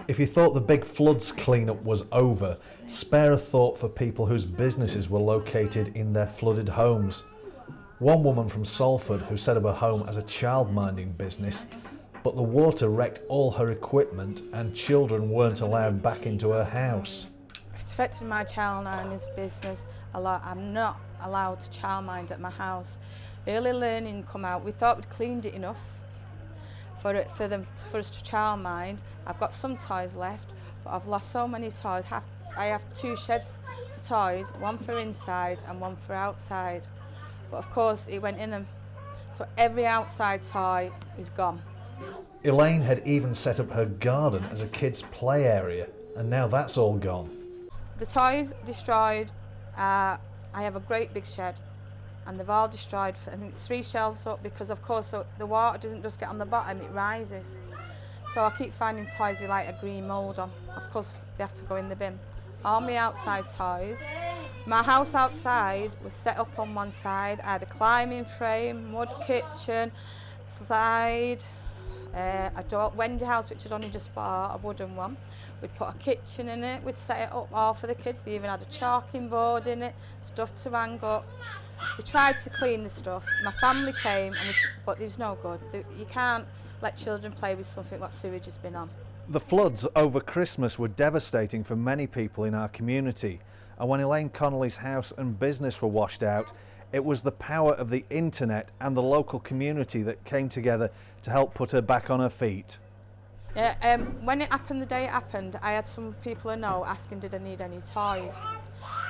If you thought the big floods clean-up was over, spare a thought for people whose businesses were located in their flooded homes. One woman from Salford who set up her home as a child-minding business, but the water wrecked all her equipment and children weren't allowed back into her house. It's affected my childminding business a lot. I'm not allowed to childmind at my house. Early learning come out. We thought we'd cleaned it enough for us to childmind. I've got some toys left, but I've lost so many toys. I have 2 sheds for toys, one for inside and one for outside. But of course it went in them, so every outside toy is gone. Elaine had even set up her garden as a kids' play area, and now that's all gone. The toys destroyed. I have a great big shed, and they've all destroyed. I think it's 3 shelves up because, of course, the water doesn't just get on the bottom; it rises. So I keep finding toys with like a green mould on. Of course, they have to go in the bin. All my outside toys. My house outside was set up on one side. I had a climbing frame, mud kitchen, slide. A Wendy house which I'd only just bought, a wooden one. We'd put a kitchen in it, we'd set it up all for the kids. They even had a chalking board in it, stuff to hang up. We tried to clean the stuff. My family came, but it was no good. You can't let children play with something what sewage has been on. The floods over Christmas were devastating for many people in our community, and when Elaine Connolly's house and business were washed out, it was the power of the internet and the local community that came together to help put her back on her feet. Yeah, when it happened, the day it happened, I had some people I know asking did I need any toys.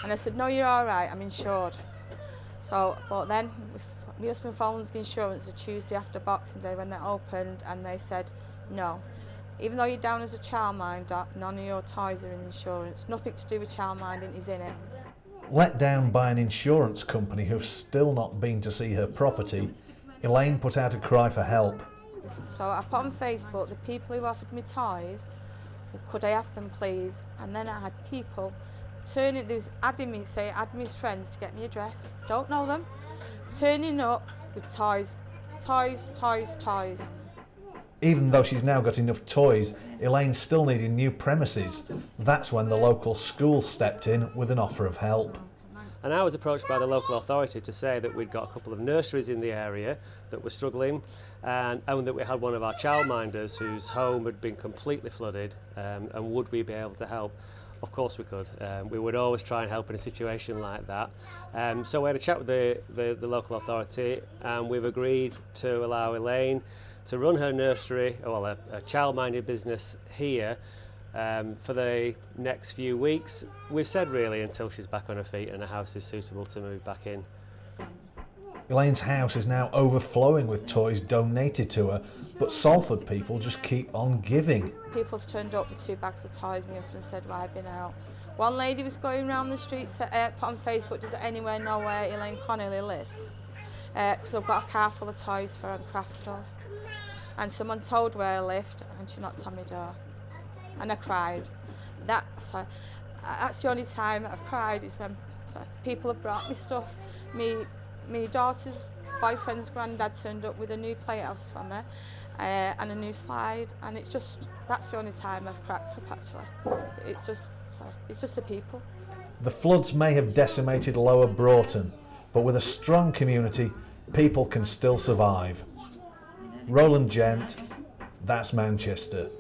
And I said, no, you're all right, I'm insured. So, but then my husband phones the insurance the Tuesday after Boxing Day when they opened, and they said, no. Even though you're down as a childminder, none of your toys are in insurance. Nothing to do with childminding is in it. Let down by an insurance company who've still not been to see her property, Elaine put out a cry for help. So I put on Facebook the people who offered me toys, could I have them please? And then I had people adding me as friends to get me address, don't know them, turning up with toys. Even though she's now got enough toys, Elaine still needed new premises. That's when the local school stepped in with an offer of help. And I was approached by the local authority to say that we'd got a couple of nurseries in the area that were struggling, and that we had one of our childminders whose home had been completely flooded, and would we be able to help? Of course we could. We would always try and help in a situation like that. So we had a chat with the local authority, and we've agreed to allow Elaine to run her nursery, well, a childminding business here for the next few weeks. We've said really until she's back on her feet and her house is suitable to move back in. Elaine's house is now overflowing with toys donated to her, but Salford people just keep on giving. People's turned up with 2 bags of toys. My husband said, well, I've been out. One lady was going around the street, put on Facebook, does anyone know where Elaine Connolly lives? Because I've got a car full of toys for her and craft stuff. And someone told where I lived, and she knocked on my door. And I cried. That's the only time I've cried is when people have brought me stuff. My daughter's boyfriend's granddad turned up with a new playhouse for me and a new slide, and that's the only time I've cracked up actually. It's just the people. The floods may have decimated Lower Broughton, but with a strong community, people can still survive. Roland Gent, that's Manchester.